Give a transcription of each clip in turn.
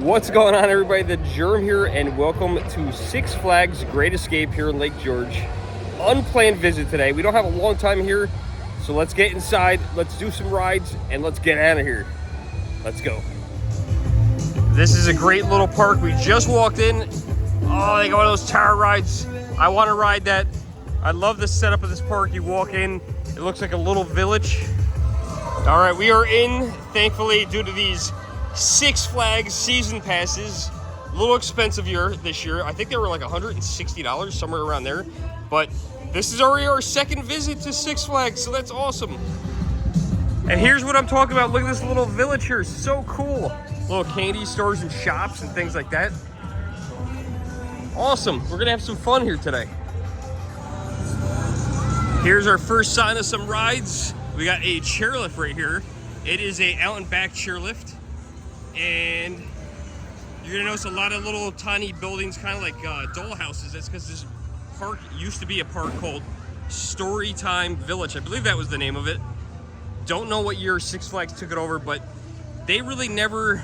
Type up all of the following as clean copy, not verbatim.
What's going on, everybody? The Germ here, and welcome to Six Flags Great Escape here in Lake George. Unplanned visit today. We don't have a long time here, so let's get inside, let's do some rides, and let's get out of here. Let's go. This is a great little park. We just walked in. Oh, they got one of those tower rides. I want to ride that. I love the setup of this park. You walk in, it looks like a little village. All right, we are in, thankfully, due to these Six Flags season passes. A little expensive this year. I think they were like $160, somewhere around there. But this is already our second visit to Six Flags, so that's awesome. And here's what I'm talking about. Look at this little village here. So cool. Little candy stores and shops and things like that. Awesome. We're gonna have some fun here today. Here's our first sign of some rides. We got a chairlift right here. It is a out and back chairlift. And you're gonna notice a lot of little tiny buildings, kind of like doll houses. That's because this park used to be a park called Storytime Village. I believe that was the name of it. Don't know what year Six Flags took it over, but they really never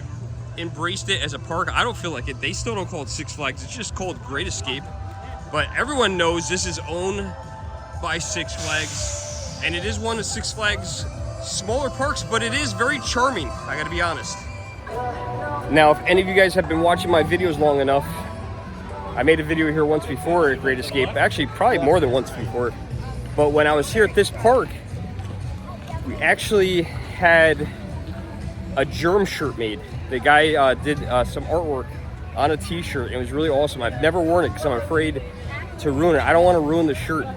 embraced it as a park. I don't feel like it. They still don't call it Six Flags. It's just called Great Escape. But everyone knows this is owned by Six Flags, and it is one of Six Flags' smaller parks, but it is very charming, I gotta be honest. Now, if any of you guys have been watching my videos long enough, I made a video here once before at Great Escape, actually probably more than once before, but when I was here at this park, we actually had a Germ shirt made. The guy did some artwork on a t-shirt. It was really awesome. I've never worn it because I'm afraid to ruin it. I don't want to ruin the shirt.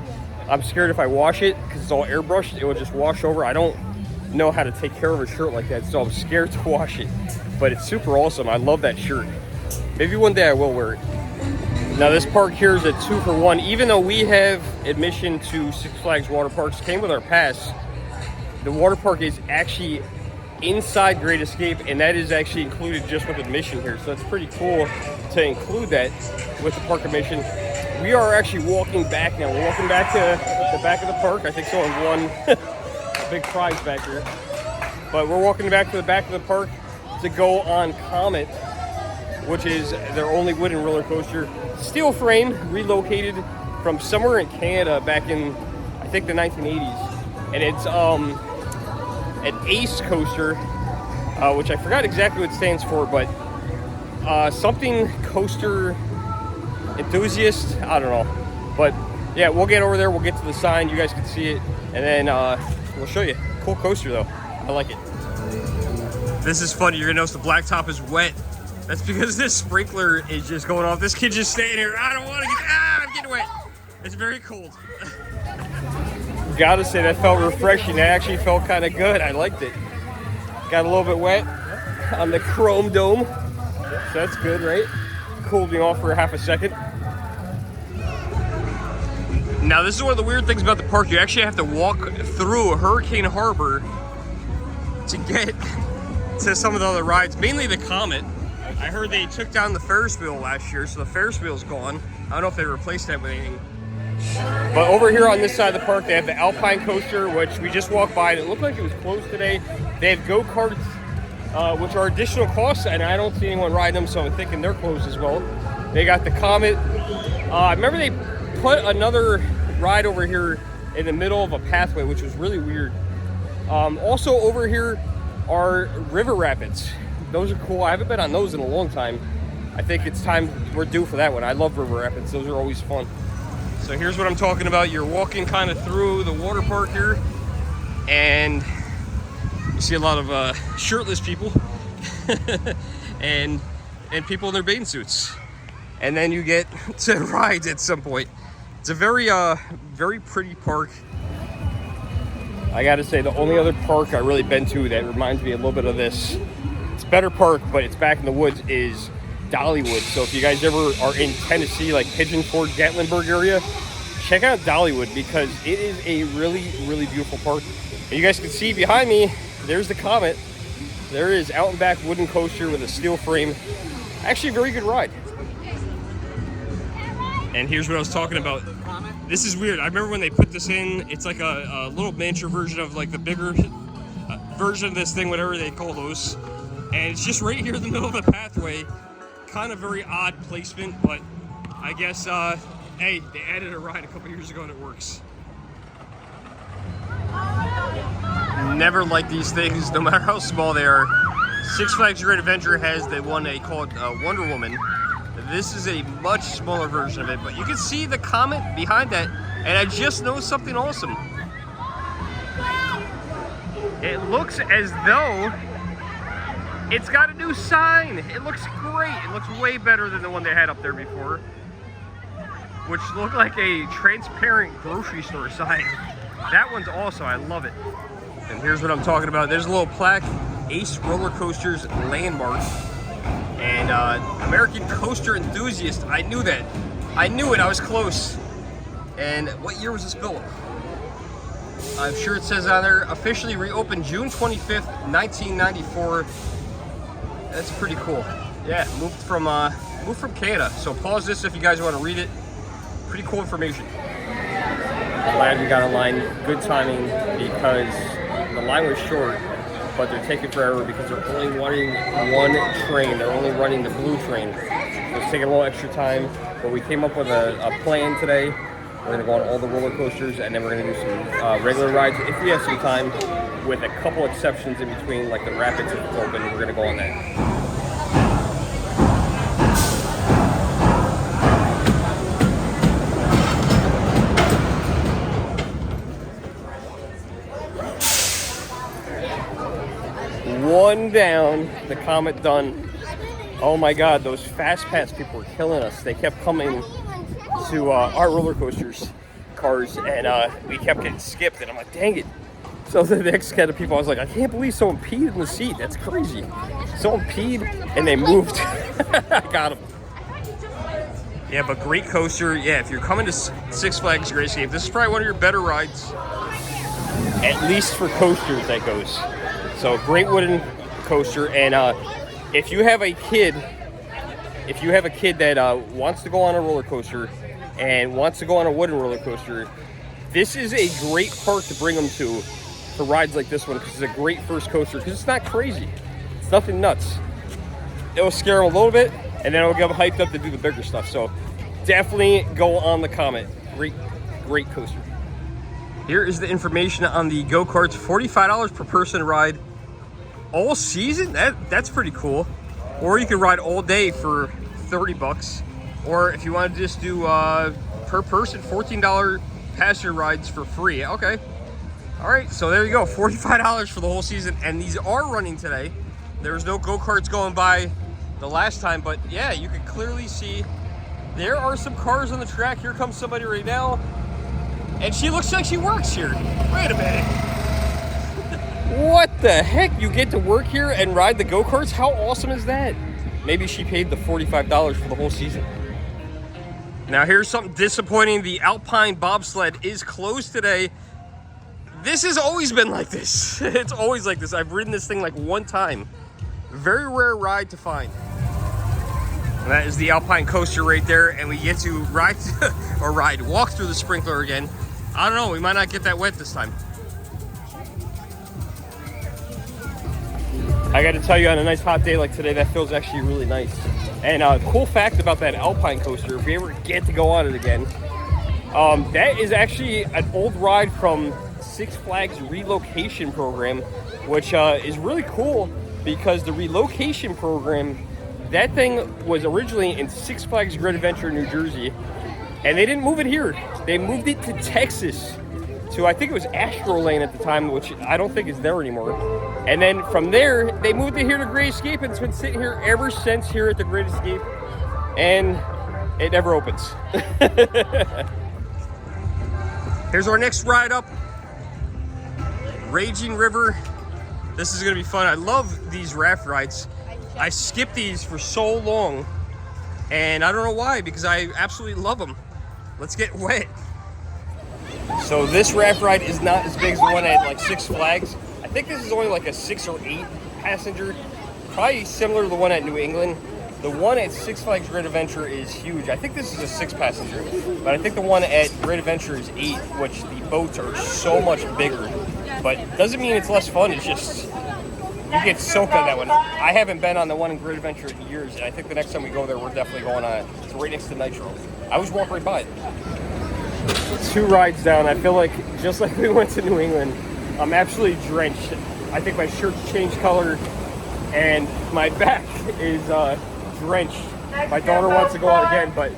I'm scared if I wash it, because it's all airbrushed, it will just wash over. I don't know how to take care of a shirt like that, so I'm scared to wash it. But it's super awesome. I love that shirt. Maybe one day I will wear it. Now this park here is a 2-for-1. Even though we have admission to Six Flags water parks, came with our pass, the water park is actually inside Great Escape, and that is actually included just with admission here. So that's pretty cool to include that with the park admission. We are actually walking back now. We're walking back to the back of the park. I think someone won a big prize back here. But we're walking back to the back of the park to go on Comet, which is their only wooden roller coaster. Steel frame, relocated from somewhere in Canada back in, I think, the 1980s. And it's an ACE coaster, which I forgot exactly what it stands for, but something coaster enthusiast, I don't know. But yeah, we'll get over there, we'll get to the sign, you guys can see it, and then we'll show you. Cool coaster though, I like it. This is funny, you're gonna notice the blacktop is wet. That's because this sprinkler is just going off. This kid just staying here, I don't wanna get, I'm getting wet. It's very cold. Gotta say, that felt refreshing. That actually felt kind of good. I liked it. Got a little bit wet on the chrome dome. So that's good, right? Cooled me off for half a second. Now, this is one of the weird things about the park. You actually have to walk through Hurricane Harbor to get to some of the other rides, mainly the Comet. I heard they took down the Ferris wheel last year, so the Ferris wheel's gone. I don't know if they replaced that with anything. But over here on this side of the park, they have the Alpine coaster, which we just walked by, and it looked like it was closed today. They have go-karts, which are additional costs, and I don't see anyone riding them, so I'm thinking they're closed as well. They got the Comet. I remember they put another ride over here in the middle of a pathway, which was really weird. Also over here are river rapids. Those are cool. I haven't been on those in a long time. I think it's time we're due for that one. I love river rapids. Those are always fun. So here's what I'm talking about. You're walking kind of through the water park here, and you see a lot of shirtless people and people in their bathing suits. And then you get to rides at some point. It's a very pretty park. I gotta say, the only other park I've really been to that reminds me a little bit of this, it's a better park, but it's back in the woods, is Dollywood. So if you guys ever are in Tennessee, like Pigeon Forge, Gatlinburg area, check out Dollywood, because it is a really, really beautiful park. And you guys can see behind me, there's the Comet. There is out and back wooden coaster with a steel frame. Actually a very good ride. And here's what I was talking about. This is weird. I remember when they put this in, it's like a little miniature version of like the bigger version of this thing, whatever they call those. And it's just right here in the middle of the pathway. Kind of very odd placement, but I guess, hey, they added a ride a couple years ago and it works. Never like these things, no matter how small they are. Six Flags Great Adventure has the one they call it Wonder Woman. This is a much smaller version of it, but you can see the comment behind that, and I just noticed something awesome. It looks as though it's got a new sign. It looks great. It looks way better than the one they had up there before, which looked like a transparent grocery store sign. That one's awesome. I love it. And here's what I'm talking about. There's a little plaque, Ace Roller Coasters Landmark. And American Coaster Enthusiast. I knew that. I knew it. I was close. And what year was this built? I'm sure it says on there, officially reopened June 25th, 1994. That's pretty cool. Yeah, moved from Canada. So pause this if you guys want to read it. Pretty cool information. Glad we got a line. Good timing because the line was short, but they're taking forever because they're only running one train. They're only running the blue train. So it's taking a little extra time, but we came up with a plan today. We're gonna go on all the roller coasters, and then we're gonna do some regular rides if we have some time, with a couple exceptions in between, like the rapids if it's open. We're gonna go on that. One down, the Comet done. Oh my God, those Fast Pass people were killing us. They kept coming to our roller coasters, cars, and we kept getting skipped, and I'm like, dang it. So the next kind of people, I was like, I can't believe someone peed in the seat. That's crazy. Someone peed, and they moved. I got them. Yeah, but great coaster. Yeah, if you're coming to Six Flags Great Escape, this is probably one of your better rides. At least for coasters, that goes. So great wooden coaster, and if you have a kid that wants to go on a roller coaster and wants to go on a wooden roller coaster, this is a great park to bring them to for rides like this one, because it's a great first coaster, because it's not crazy. It's nothing nuts. It'll scare them a little bit, and then it'll get them hyped up to do the bigger stuff. So definitely go on the Comet. Great coaster. Here is the information on the go-karts. $45 per person ride. All season? That's pretty cool. Or you can ride all day for $30. Or if you want to just do per person, $14 passenger rides for free. Okay. All right, so there you go. $45 for the whole season. And these are running today. There was no go-karts going by the last time, but yeah, you can clearly see there are some cars on the track. Here comes somebody right now. And she looks like she works here. Wait a minute. What the heck? You get to work here and ride the go-karts? How awesome is that? Maybe she paid the $45 for the whole season. Now here's something disappointing. The Alpine bobsled is closed today. This has always been like this. It's always like this. I've ridden this thing like one time. Very rare ride to find. And that is the Alpine coaster right there, and we get to walk through the sprinkler again. I don't know, we might not get that wet this time. I got to tell you, on a nice hot day like today, that feels actually really nice. And a cool fact about that Alpine coaster, if we ever get to go on it again, that is actually an old ride from Six Flags relocation program, which is really cool, because the relocation program, that thing was originally in Six Flags Great Adventure, New Jersey, and they didn't move it here. They moved it to Texas, to I think it was Astro Lane at the time, which I don't think is there anymore. And then from there, they moved it here to Great Escape, and it's been sitting here ever since here at the Great Escape, and it never opens. Here's our next ride up, Raging River. This is gonna be fun. I love these raft rides. I skipped these for so long, and I don't know why, because I absolutely love them. Let's get wet. So this raft ride is not as big as the one at like Six Flags. I think this is only like a 6 or 8 passenger, probably similar to the one at New England. The one at Six Flags Great Adventure is huge. I think this is a 6 passenger, but I think the one at Great Adventure is 8, which the boats are so much bigger. But doesn't mean it's less fun, it's just You get soaked on that one. I haven't been on the one in Great Adventure in years, and I think the next time we go there, we're definitely going on it. It's right next to Nitro. I was walking right by it. 2 rides down. I feel like, just like we went to New England, I'm absolutely drenched. I think my shirt's changed color, and my back is drenched. My daughter wants to go out again, but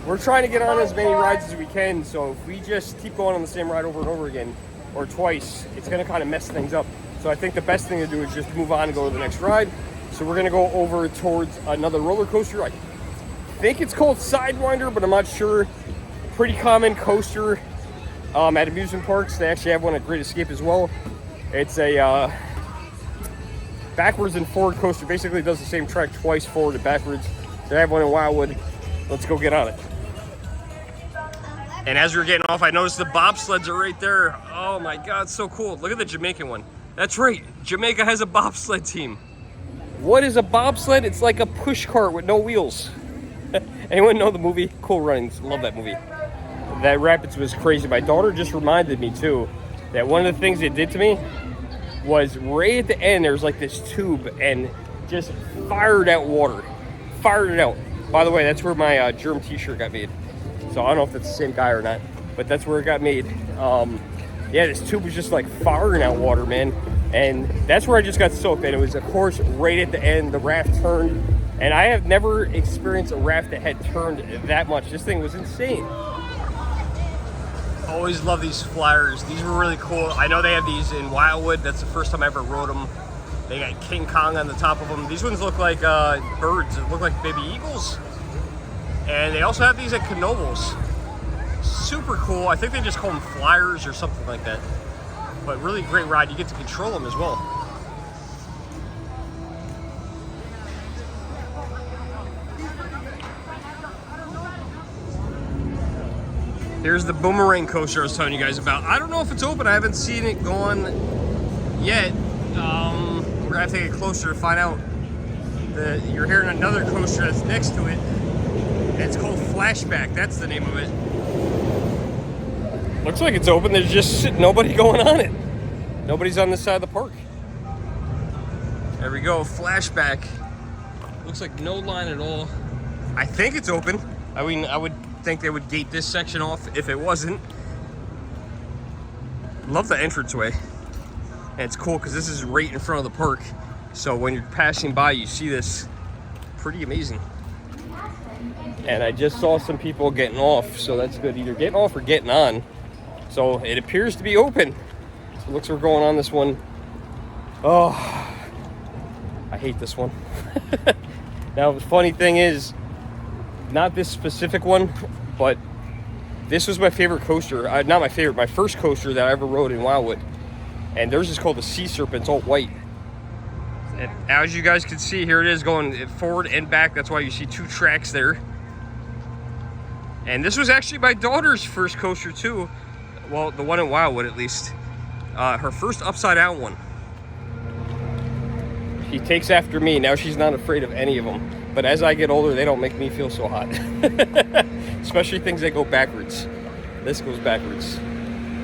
we're trying to get on as many rides as we can, so if we just keep going on the same ride over and over again, or twice, it's going to kind of mess things up. So I think the best thing to do is just move on and go to the next ride. So we're going to go over towards another roller coaster. I think it's called Sidewinder, but I'm not sure. Pretty common coaster at amusement parks. They actually have one at Great Escape as well. It's a backwards and forward coaster. Basically does the same track twice, forward and backwards. They have one in Wildwood. Let's go get on it. And as we're getting off, I noticed the bobsleds are right there. Oh my God, so cool. Look at the Jamaican one. That's right, Jamaica has a bobsled team. What is a bobsled? It's like a push cart with no wheels. Anyone know the movie Cool Runnings? Love that movie. That Rapids was crazy. My daughter just reminded me too that one of the things it did to me was right at the end, there's like this tube and just fired out water. Fired it out. By the way, that's where my Germ t-shirt got made. So I don't know if that's the same guy or not, but that's where it got made. Yeah, this tube was just like firing out water, man. And that's where I just got soaked. And it was, of course, right at the end, the raft turned. And I have never experienced a raft that had turned that much. This thing was insane. Always love these flyers. These were really cool. I know they have these in Wildwood. That's the first time I ever rode them. They got King Kong on the top of them. These ones look like birds. They look like baby eagles. And they also have these at Knoebels. Super cool. I think they just call them flyers or something like that. But really great ride. You get to control them as well. Here's the boomerang coaster I was telling you guys about. I don't know if it's open. I haven't seen it going yet. We're gonna have to get closer to find out. You're hearing another coaster that's next to it. And it's called Flashback. That's the name of it. Looks like it's open. There's just nobody going on it. Nobody's on this side of the park. There we go, Flashback. Looks like no line at all. I think it's open. I mean, I would think they would gate this section off if it wasn't. Love the entranceway. And it's cool because this is right in front of the park. So when you're passing by, you see this. Pretty amazing. And I just saw some people getting off, so that's good. Either getting off or getting on. So it appears to be open. So it looks like we're going on this one. Oh, I hate this one. Now, the funny thing is, not this specific one, but this was my favorite coaster. Not my favorite, my first coaster that I ever rode in Wildwood. And theirs is called the Sea Serpent. It's all white. And as you guys can see, here it is going forward and back. That's why you see 2 tracks there. And this was actually my daughter's first coaster too. Well, the one in Wildwood at least. Her first upside down one. She takes after me. Now she's not afraid of any of them. But as I get older, they don't make me feel so hot. Especially things that go backwards. This goes backwards.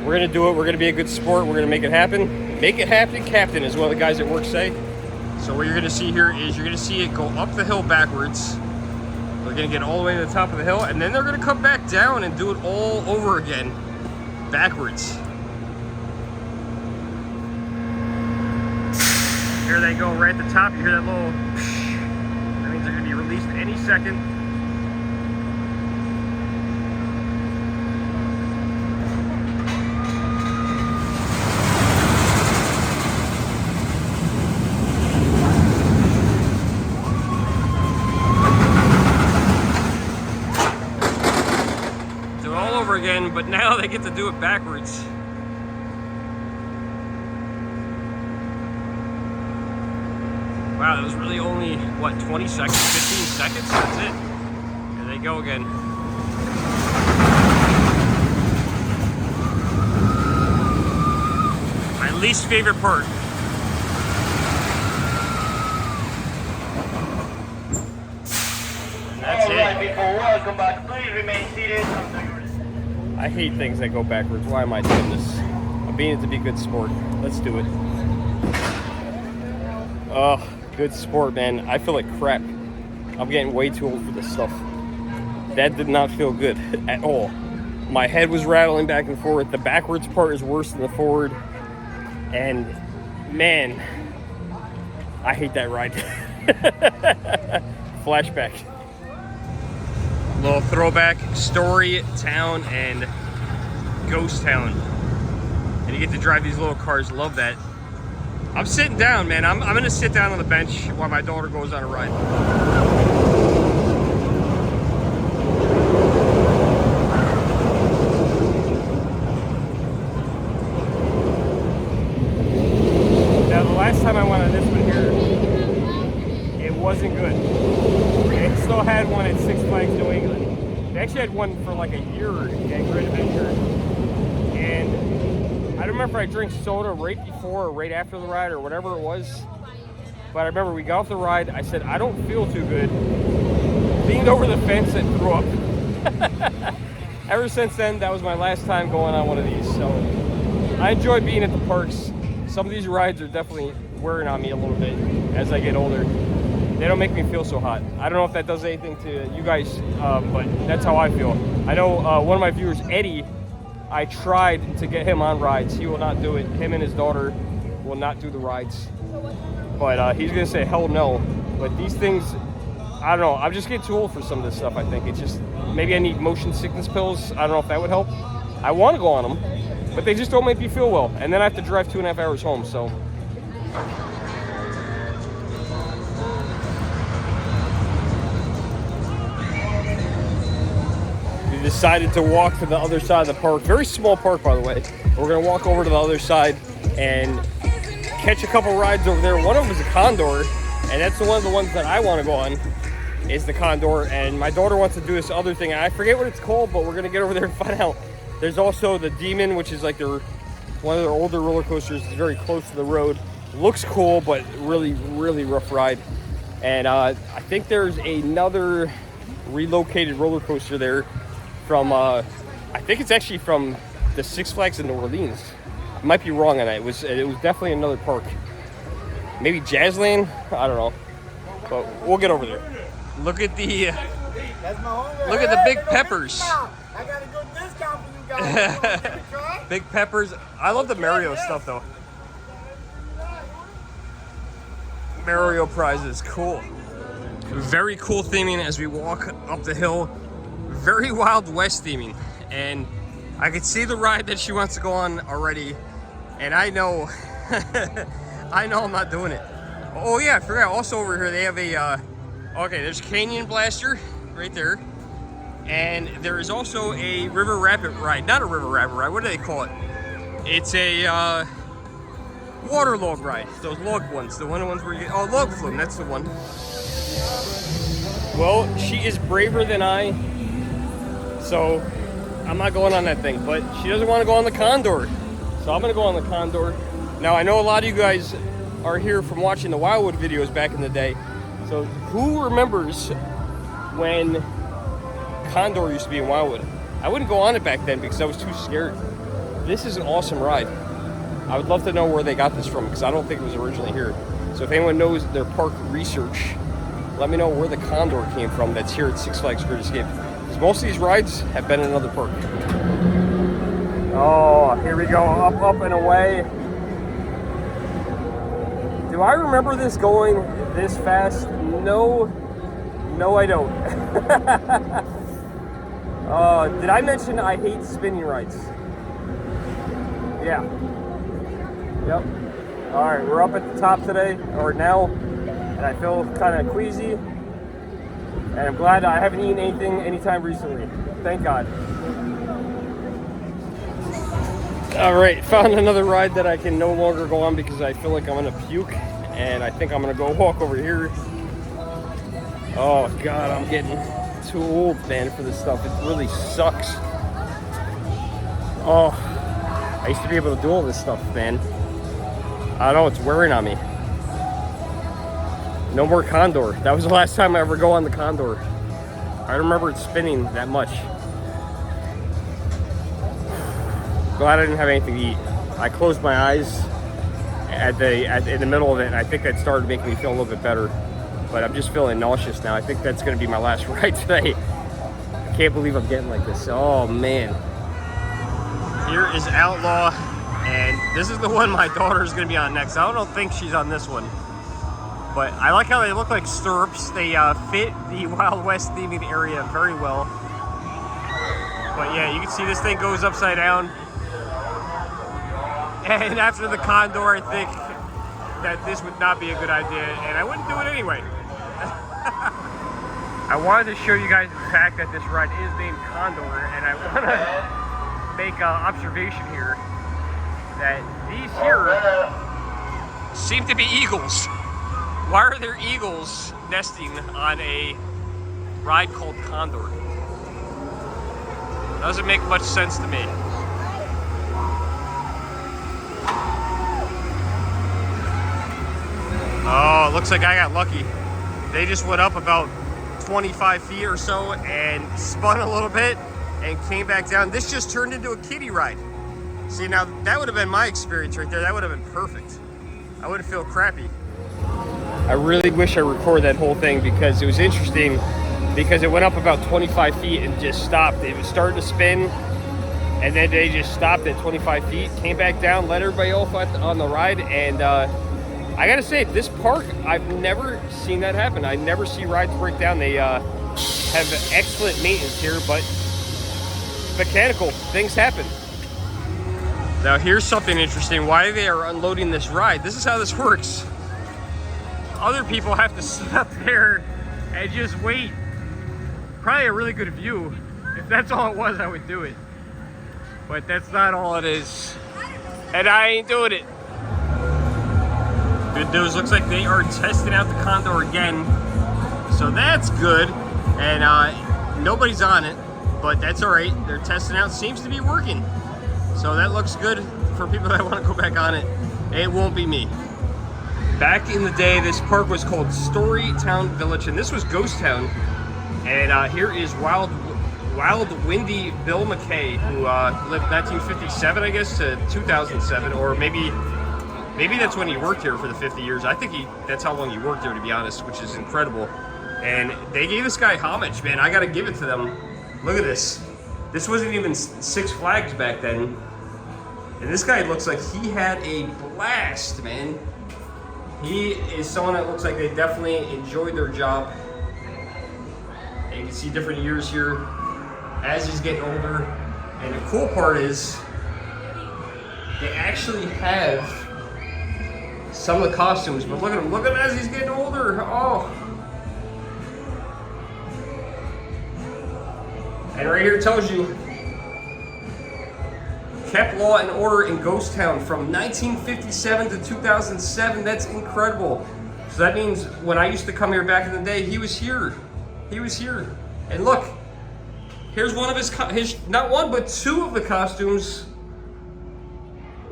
We're gonna do it. We're gonna be a good sport. We're gonna make it happen. Make it happen, Captain, is what the guys at work say. So what you're gonna see here is you're gonna see it go up the hill backwards. They're gonna get all the way to the top of the hill, and then they're gonna come back down and do it all over again, backwards. Here they go, right at the top. You hear that little psh. That means they're gonna be released any second. Again, but now they get to do it backwards. Wow, that was really only, what, 20 seconds, 15 seconds? That's it. There they go again. My least favorite part. That's it. People, welcome back. Please remain seated. I hate things that go backwards. Why am I doing this? I'm being it to be a good sport. Let's do it. Oh, good sport, man. I feel like crap. I'm getting way too old for this stuff. That did not feel good at all. My head was rattling back and forth. The backwards part is worse than the forward. And man, I hate that ride. Flashback. Little throwback, Story Town and Ghost Town. And you get to drive these little cars, love that. I'm sitting down, man. I'm gonna sit down on the bench while my daughter goes on a ride. Now, the last time I went on this one here, it wasn't good. They still had one at Six Flags New England. They actually had one for like a year at Great Adventure. And I don't remember if I drank soda right before or right after the ride or whatever it was. But I remember we got off the ride. I said, I don't feel too good. Leaned over the fence and threw up. Ever since then, that was my last time going on one of these. So I enjoy being at the parks. Some of these rides are definitely wearing on me a little bit as I get older. They don't make me feel so hot. I don't know if that does anything to you guys, but that's how I feel. I know one of my viewers, Eddie, I tried to get him on rides. He will not do it. Him and his daughter will not do the rides. But he's gonna say hell no. But these things, I don't know. I'm just getting too old for some of this stuff, I think. It's just, maybe I need motion sickness pills. I don't know if that would help. I want to go on them, but they just don't make me feel well. And then I have to drive 2.5 hours home, so. We decided to walk to the other side of the park. Very small park, by the way. We're gonna walk over to the other side and catch a couple rides over there. One of them is a Condor, and that's one of the ones that I want to go on, is the Condor. And my daughter wants to do this other thing. I forget what it's called, but we're gonna get over there and find out. There's also the Demon, which is like one of their older roller coasters. It's very close to the road. Looks cool, but really, really rough ride. And I think there's another relocated roller coaster there from, I think it's actually from the Six Flags in New Orleans. I might be wrong on that. It was definitely another park. Maybe Jazzland? I don't know. But we'll get over there. Look at the big peppers. I got a good discount for you guys. Big peppers. I love the Mario stuff though. Mario prizes, cool. Very cool theming as we walk up the hill. Very Wild West theming. And I could see the ride that she wants to go on already. And I know, I know I'm not doing it. Oh yeah, I forgot. Also over here they have a, okay, there's Canyon Blaster right there. And there is also a River Rapid ride. Not a River Rapid ride, what do they call it? It's a water log ride. Those log ones, the ones where you get, oh, log flume, that's the one. Well, she is braver than I, so I'm not going on that thing. But she doesn't want to go on the Condor. So I'm gonna go on the Condor. Now I know a lot of you guys are here from watching the Wildwood videos back in the day. So who remembers when Condor used to be in Wildwood? I wouldn't go on it back then because I was too scared. This is an awesome ride. I would love to know where they got this from because I don't think it was originally here. So if anyone knows their park research, let me know where the Condor came from that's here at Six Flags Great Escape. Because most of these rides have been in another park. Oh, here we go, up and away. Do I remember this going this fast? No, I don't. Did I mention I hate spinning rides? Yeah. Yep. All right, we're up at the top today, or now, and I feel kind of queasy. And I'm glad I haven't eaten anything anytime recently. Thank God. All right, found another ride that I can no longer go on because I feel like I'm gonna puke, and I think I'm gonna go walk over here. Oh God, I'm getting too old, man, for this stuff. It really sucks. Oh, I used to be able to do all this stuff, man. I don't know, it's wearing on me. No more Condor. That was the last time I ever go on the Condor. I remember it spinning that much. Glad I didn't have anything to eat. I closed my eyes in the middle of it, and I think that started making me feel a little bit better. But I'm just feeling nauseous now. I think that's going to be my last ride today. I can't believe I'm getting like this. Oh man. Here is Outlaw, and this is the one my daughter is going to be on next. I don't think she's on this one. But I like how they look like stirrups. They fit the Wild West theming area very well. But yeah, you can see this thing goes upside down. And after the Condor, I think that this would not be a good idea, and I wouldn't do it anyway. I wanted to show you guys the fact that this ride is named Condor, and I want to make an observation here that these here seem to be eagles. Why are there eagles nesting on a ride called Condor? Doesn't make much sense to me. Oh, it looks like I got lucky. They just went up about 25 feet or so and spun a little bit and came back down. This just turned into a kiddie ride. See, now that would have been my experience right there. That would have been perfect. I wouldn't feel crappy. I really wish I recorded that whole thing because it was interesting, because it went up about 25 feet and just stopped. It was starting to spin, and then they just stopped at 25 feet, came back down, let everybody off on the ride, and I gotta say, this park, I've never seen that happen. I never see rides break down. They have excellent maintenance here, but mechanical things happen. Now here's something interesting. Why they are unloading this ride. This is how this works. Other people have to sit up there and just wait. Probably a really good view. If that's all it was, I would do it. But that's not all it is. And I ain't doing it. Good news, looks like they are testing out the Condor again. So that's good. And nobody's on it, but that's all right. They're testing out, seems to be working. So that looks good for people that want to go back on it. It won't be me. Back in the day, this park was called Storytown Village, and this was Ghost Town. And here is Wild Windy Bill McKay, who lived 1957, I guess, to 2007, or maybe that's when he worked here for the 50 years. I think that's how long he worked there, to be honest, which is incredible. And they gave this guy homage, man. I got to give it to them. Look at this. This wasn't even Six Flags back then. And this guy looks like he had a blast, man. He is someone that looks like they definitely enjoyed their job. And you can see different years here as he's getting older. And the cool part is they actually have some of the costumes, but look at him as he's getting older. Oh. And right here it tells you, kept law and order in Ghost Town from 1957 to 2007. That's incredible. So that means when I used to come here back in the day, he was here. He was here. And look, here's one of his not one, but two of the costumes.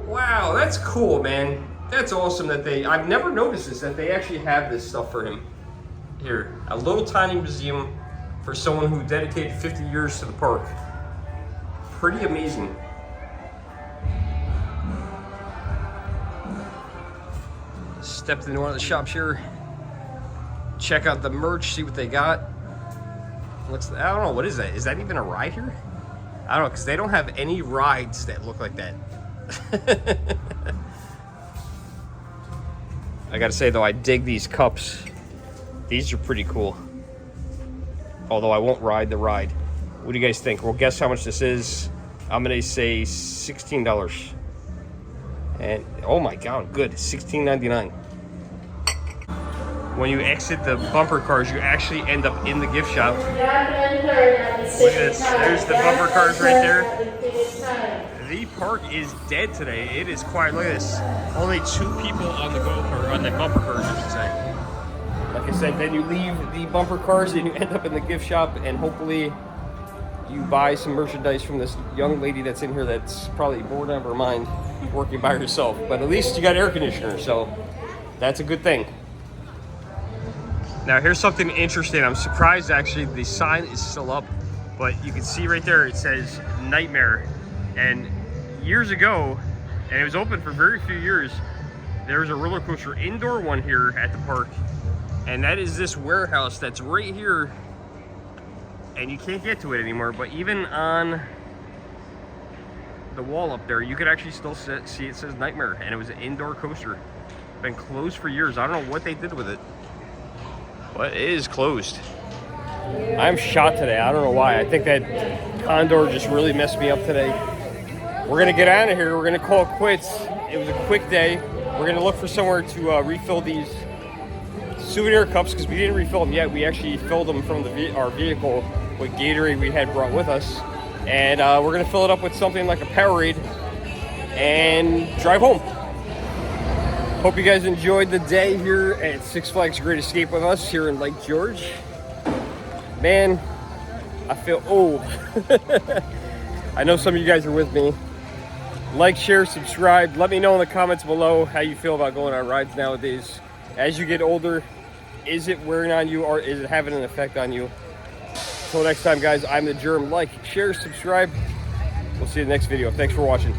Wow, that's cool, man. That's awesome that I've never noticed this, that they actually have this stuff for him. Here, a little tiny museum for someone who dedicated 50 years to the park. Pretty amazing. Stepped into one of the shops here. Check out the merch, see what they got. I don't know, what is that? Is that even a ride here? I don't know, because they don't have any rides that look like that. I gotta say though, I dig these cups. These are pretty cool. Although I won't ride the ride. What do you guys think? Well, guess how much this is. I'm gonna say $16. And oh my god, good, $16.99. When you exit the bumper cars, you actually end up in the gift shop. Look at this, there's the bumper cars right there. The park is dead today. It is quiet. Look at this. Only 2 people on the on the bumper cars, I should say. Like I said, then you leave the bumper cars and you end up in the gift shop, and hopefully you buy some merchandise from this young lady that's in here that's probably bored out of her mind working by herself. But at least you got air conditioner, so that's a good thing. Now here's something interesting. I'm surprised actually the sign is still up, but you can see right there it says Nightmare. And years ago, and it was open for very few years, there's a roller coaster indoor one here at the park, and that is this warehouse that's right here, and you can't get to it anymore. But even on the wall up there, you could actually still see it says Nightmare, and it was an indoor coaster. Been closed for years. I don't know what they did with it, but it is closed. I'm shot today. I don't know why. I think that condor just really messed me up today. We're gonna get out of here. We're gonna call it quits. It was a quick day. We're gonna look for somewhere to refill these souvenir cups because we didn't refill them yet. We actually filled them from our vehicle with Gatorade we had brought with us, and we're gonna fill it up with something like a Powerade and drive home. Hope you guys enjoyed the day here at Six Flags Great Escape with us here in Lake George. Man, I feel old. I know some of you guys are with me. Like, share, subscribe. Let me know in the comments below how you feel about going on rides nowadays. As you get older, is it wearing on you or is it having an effect on you? Until next time, guys, I'm the Germ. Like, share, subscribe. We'll see you in the next video. Thanks for watching.